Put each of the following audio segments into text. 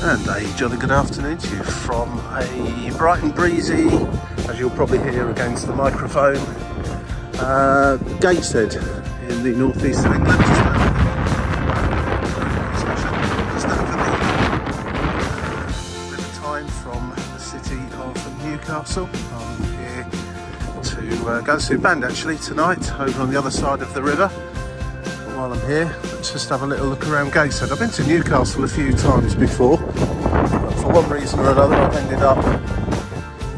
And a jolly good afternoon to you from a bright and breezy, as you'll probably hear against the microphone, Gateshead in the northeast of England, just over the River Tyne from the city of Newcastle. I'm here to go see a band actually tonight over on the other side of the river. While I'm here, let's just have a little look around Gateshead. I've been to Newcastle a few times before, but for one reason or another I've ended up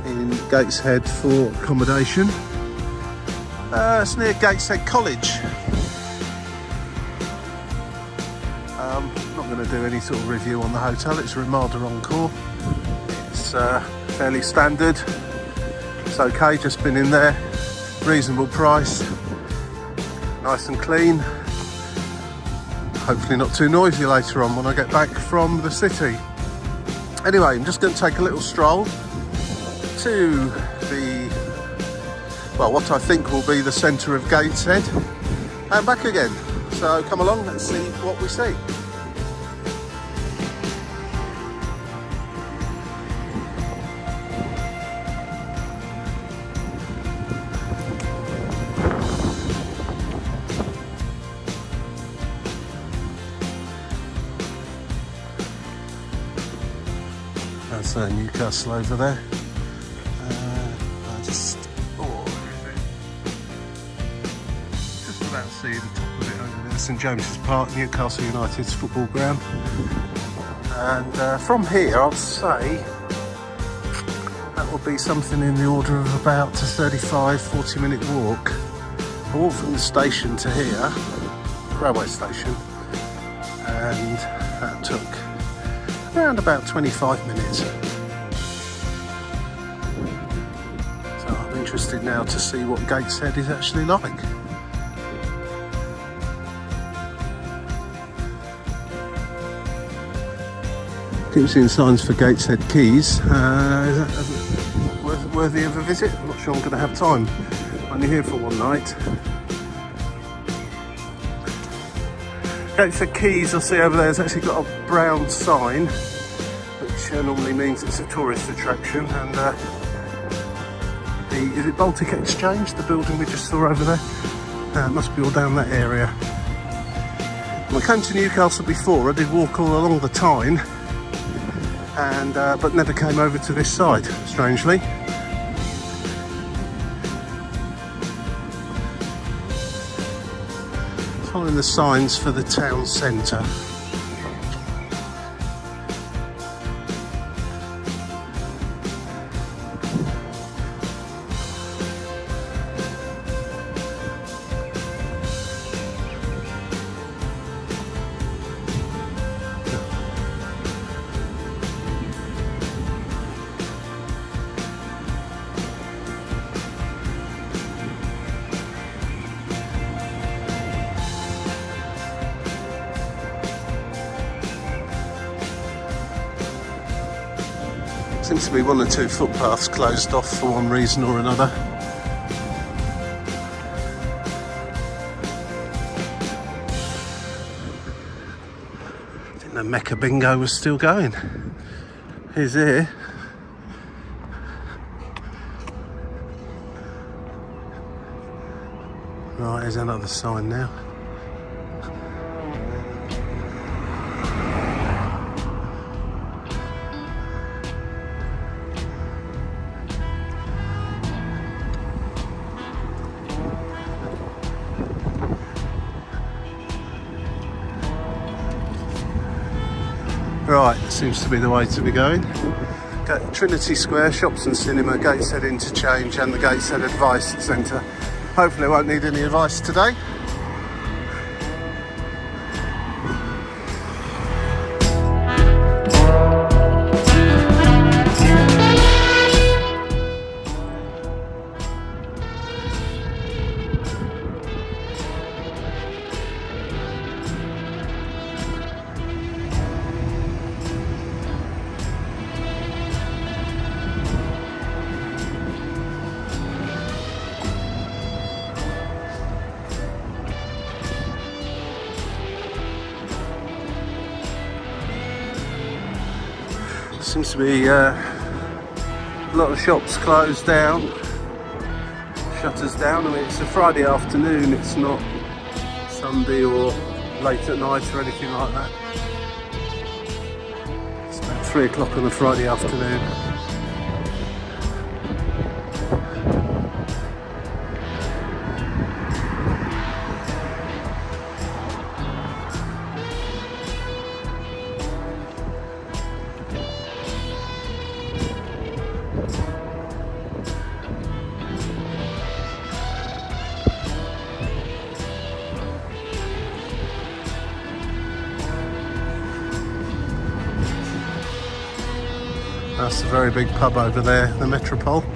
in Gateshead for accommodation. It's near Gateshead College. I'm not going to do any sort of review on the hotel. It's Ramada Encore. It's fairly standard. It's okay, just been in there. Reasonable price. Nice and clean. Hopefully not too noisy later on when I get back from the city. Anyway, I'm just going to take a little stroll to the, well, what I think will be the centre of Gateshead and back again. So come along, let's see what we see. That's Newcastle over there. I just about to see the top of it over there. St James's Park, Newcastle United's football ground. And from here, I'd say that will be something in the order of about a 35-40 minute walk. I walked from the station to here, railway station, and that took around about 25 minutes. So I'm interested now to see what Gateshead is actually like. Keep seeing signs for Gateshead Quays. Is that worthy of a visit? I'm not sure I'm going to have time. I'm only here for one night. Gateshead Quays, I see over there, has actually got a brown sign, which normally means it's a tourist attraction. And is it Baltic Exchange, the building we just saw over there? It must be all down that area. When I came to Newcastle before, I did walk all along the Tyne, and but never came over to this side, strangely. Following the signs for the town centre. Seems to be one or two footpaths closed off for one reason or another. I think the Mecca bingo was still going. Here's here. Right, here's another sign now. Right, seems to be the way to be going. Got Trinity Square, shops and cinema, Gateshead Interchange and the Gateshead Advice Centre. Hopefully I won't need any advice today. Seems to be a lot of shops closed down, shutters down. I mean, it's a Friday afternoon, it's not Sunday or late at night or anything like that. It's about 3 o'clock on a Friday afternoon. That's a very big pub over there, the Metropolitan.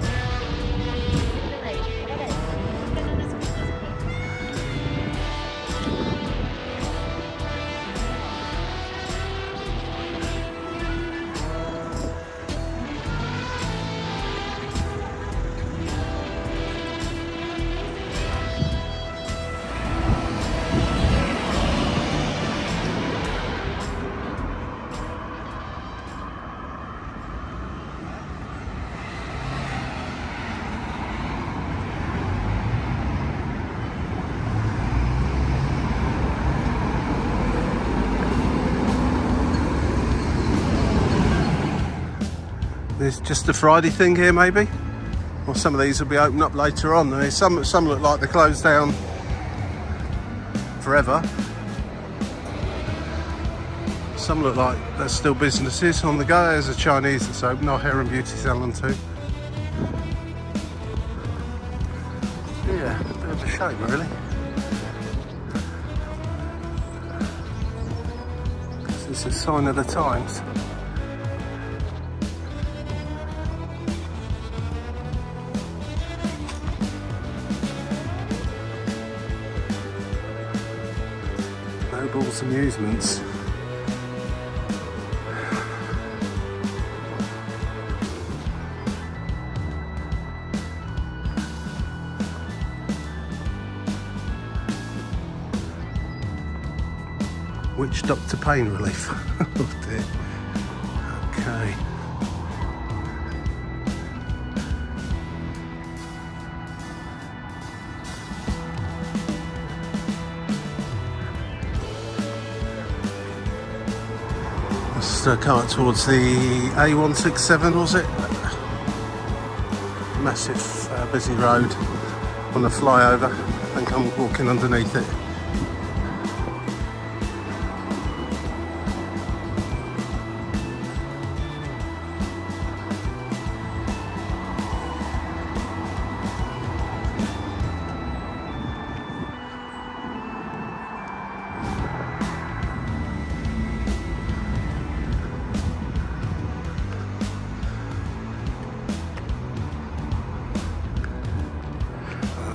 There's just a Friday thing here, maybe, or some of these will be opened up later on. I mean, some look like they're closed down forever. Some look like there's still businesses on the go. There's a Chinese that's open, our hair and beauty salon too. Yeah, a bit of a shame, really. This is a sign of the times. Noble's Amusements. Witch Doctor Pain Relief. Oh dear. Okay. Coming towards the A167, was it? Massive busy road on the flyover. I think I'm walking underneath it.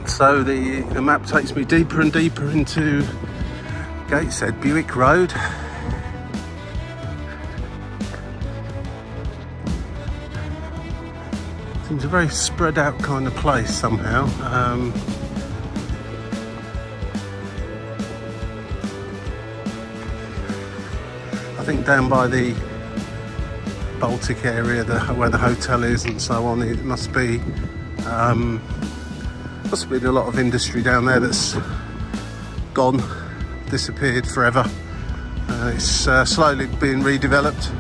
So the map takes me deeper and deeper into Gateshead, Buick Road. Seems a very spread out kind of place somehow. I think down by the Baltic area, where the hotel is and so on, it must be possibly a lot of industry down there that's gone, disappeared forever. It's slowly being redeveloped.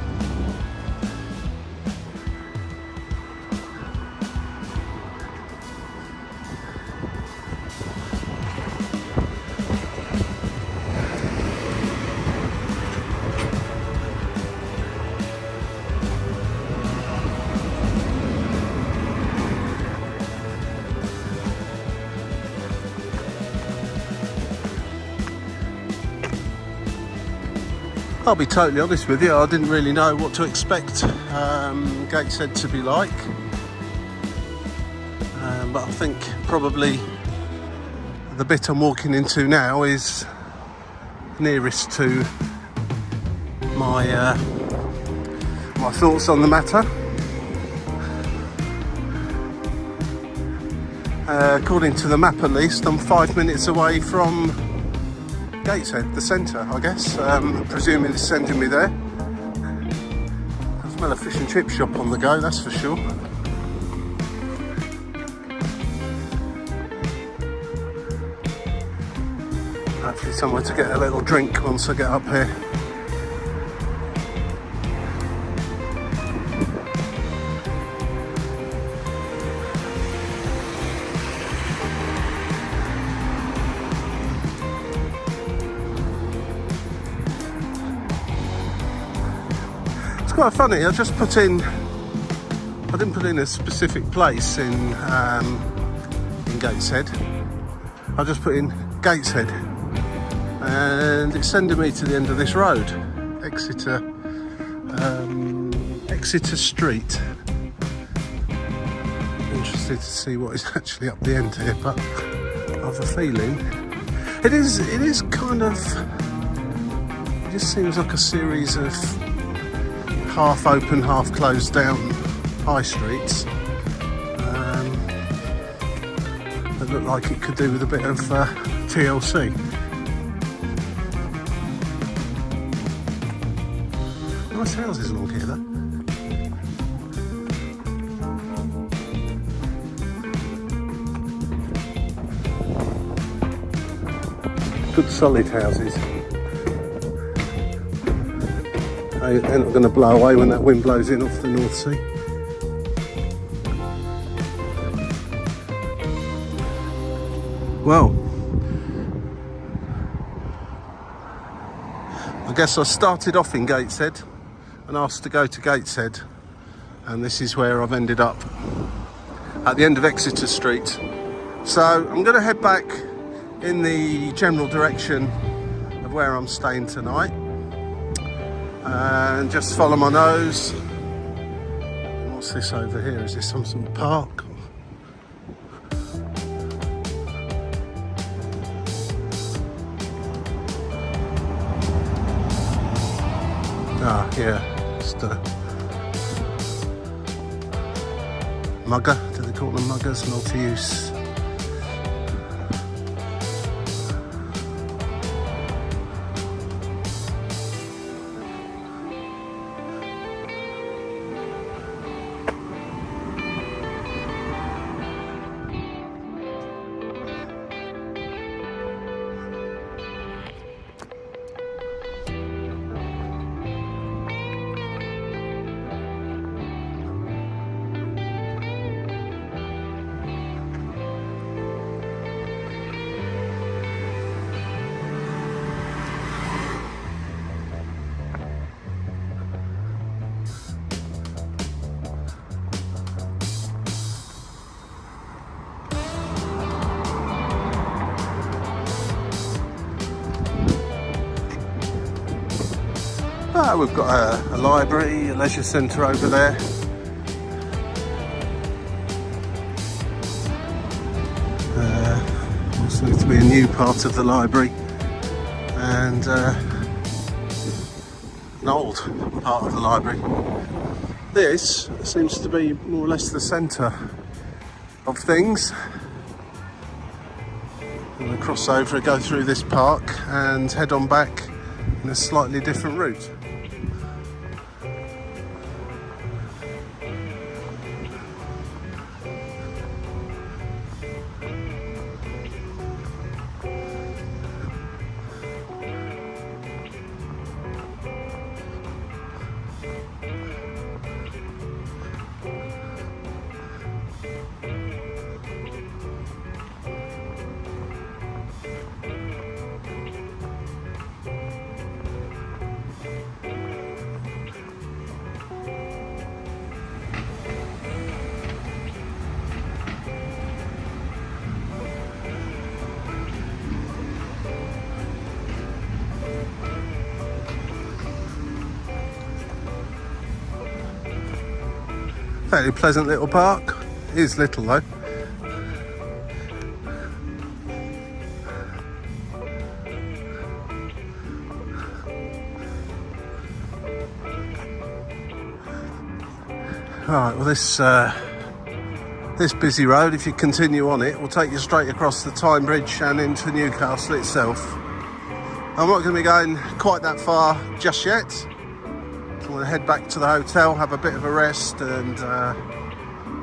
I'll be totally honest with you, I didn't really know what to expect Gateshead to be like, but I think probably the bit I'm walking into now is nearest to my my thoughts on the matter. According to the map at least, I'm 5 minutes away from Gateshead, the centre, I guess. Presuming it's sending me there. Smell a fish and chip shop on the go, that's for sure. Hopefully somewhere to get a little drink once I get up here. Quite funny, I just put in, I didn't put in a specific place in Gateshead, I just put in Gateshead and it's sending me to the end of this road, Exeter Street. Interested to see what is actually up the end here, but I have a feeling it is kind of, it just seems like a series of half open, half closed down high streets that look like it could do with a bit of TLC. Nice houses along here though. Good solid houses. They're not going to blow away when that wind blows in off the North Sea. Well, I guess I started off in Gateshead and asked to go to Gateshead, and this is where I've ended up, at the end of Exeter Street. So I'm going to head back in the general direction of where I'm staying tonight. And just follow my nose. What's this over here? Is this some sort of park? Ah, yeah, just a mugger. Do they call them muggers? Multi-use. We've got a library, a leisure centre over there. This looks to be a new part of the library, and an old part of the library. This seems to be more or less the centre of things. I'm going to cross over and go through this park and head on back in a slightly different route. Fairly pleasant little park. It is little though. Alright, well this busy road, if you continue on it, will take you straight across the Tyne Bridge and into Newcastle itself. I'm not going to be going quite that far just yet. So I'm going to head back to the hotel, have a bit of a rest and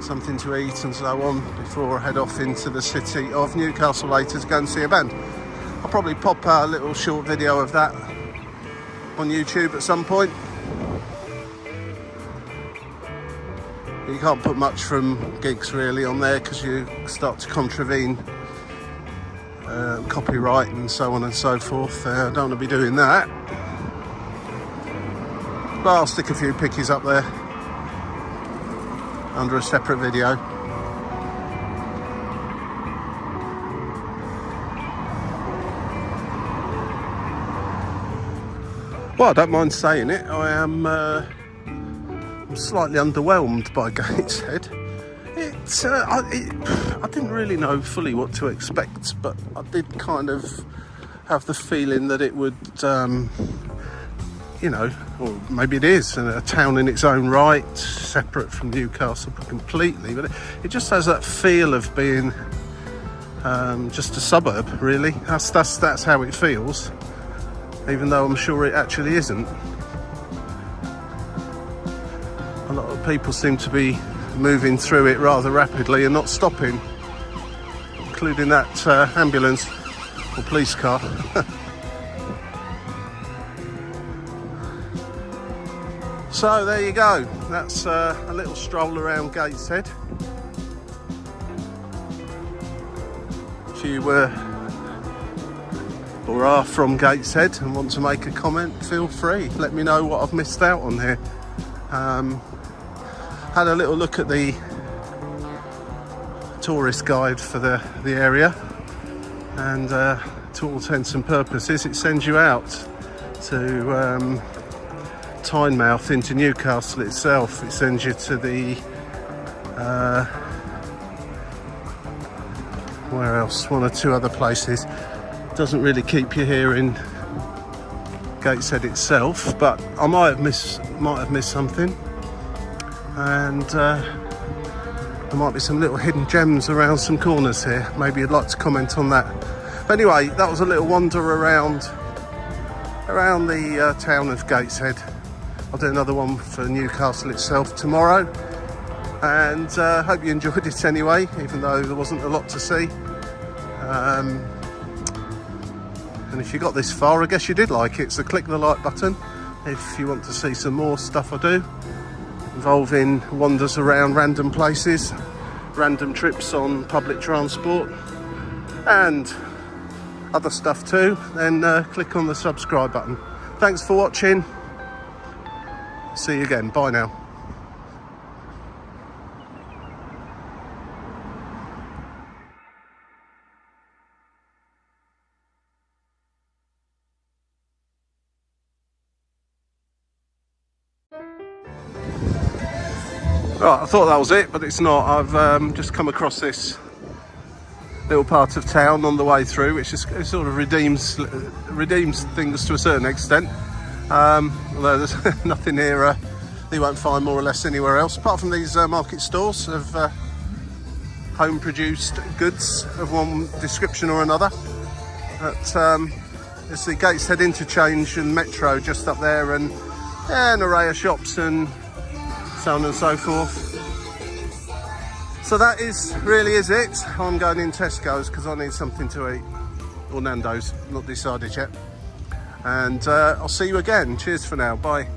something to eat and so on before I head off into the city of Newcastle later to go and see a band. I'll probably pop a little short video of that on YouTube at some point. You can't put much from gigs really on there because you start to contravene copyright and so on and so forth. I don't want to be doing that. But I'll stick a few pickies up there under a separate video. Well, I don't mind saying it, I'm slightly underwhelmed by Gateshead. I didn't really know fully what to expect, but I did kind of have the feeling that it would, you know, or maybe it is a town in its own right, separate from Newcastle completely, but it just has that feel of being just a suburb, really. That's how it feels, even though I'm sure it actually isn't. A lot of people seem to be moving through it rather rapidly and not stopping, including that ambulance or police car. So there you go, that's a little stroll around Gateshead. If you were or are from Gateshead and want to make a comment, feel free, let me know what I've missed out on here. Had a little look at the tourist guide for the area, and to all intents and purposes it sends you out to Tynemouth into Newcastle itself. It sends you to the where else, one or two other places. Doesn't really keep you here in Gateshead itself, but I might have missed something, and there might be some little hidden gems around some corners here. Maybe you'd like to comment on that. But anyway, that was a little wander around the town of Gateshead. I'll do another one for Newcastle itself tomorrow, and hope you enjoyed it anyway, even though there wasn't a lot to see. And if you got this far, I guess you did like it, so click the like button if you want to see some more stuff I do involving wanders around random places, random trips on public transport and other stuff too. Then click on the subscribe button. Thanks for watching, see you again, bye now. Right, I thought that was it, but it's not. I've just come across this little part of town on the way through, which is, it sort of redeems things to a certain extent. Although there's nothing here that you won't find more or less anywhere else, apart from these market stores of home-produced goods of one description or another. But there's the Gateshead interchange and metro just up there, and an array of shops and so on and so forth. So that really is it. I'm going in Tesco's because I need something to eat, or Nando's, not decided yet. And I'll see you again. Cheers for now, bye.